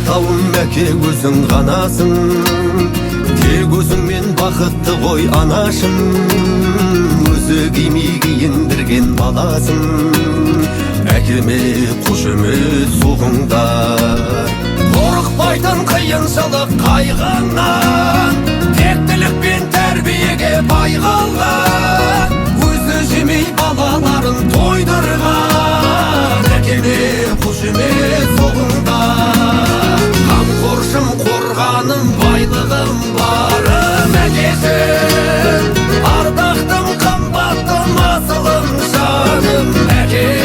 Тауым мәке көзің ғанасың, тек өзіңмен бақытты ғой анашым. Өзі кимей киіндірген баласың, әкеме қошемет соғыңдар. Қорықпайтын қиыншылық қайғыңнан, тектілікпен тәрбиеге бай қалған. Өзі жемей балаларын тойдырған, әкеме қошемет соғыңдар. Қамқоршым қорғаным байлығым барым әкесін, ардақтым қымбаттым асылым жаным әкешін.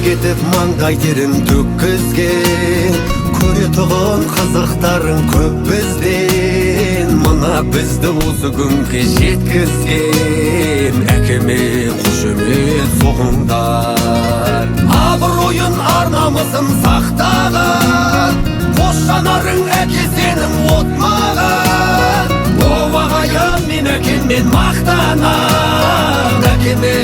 Кетіп маңдай терін төккізген, көретұғын қызықтарын көп бізден. Мына бізді осы күнге жеткізген, әкеме қошемет соғыңдар. Абыройын ар-намысын сақтаған, қос жанарың әке сенің от маған. О ағайын, мен әкеммен мақтанам, әкеме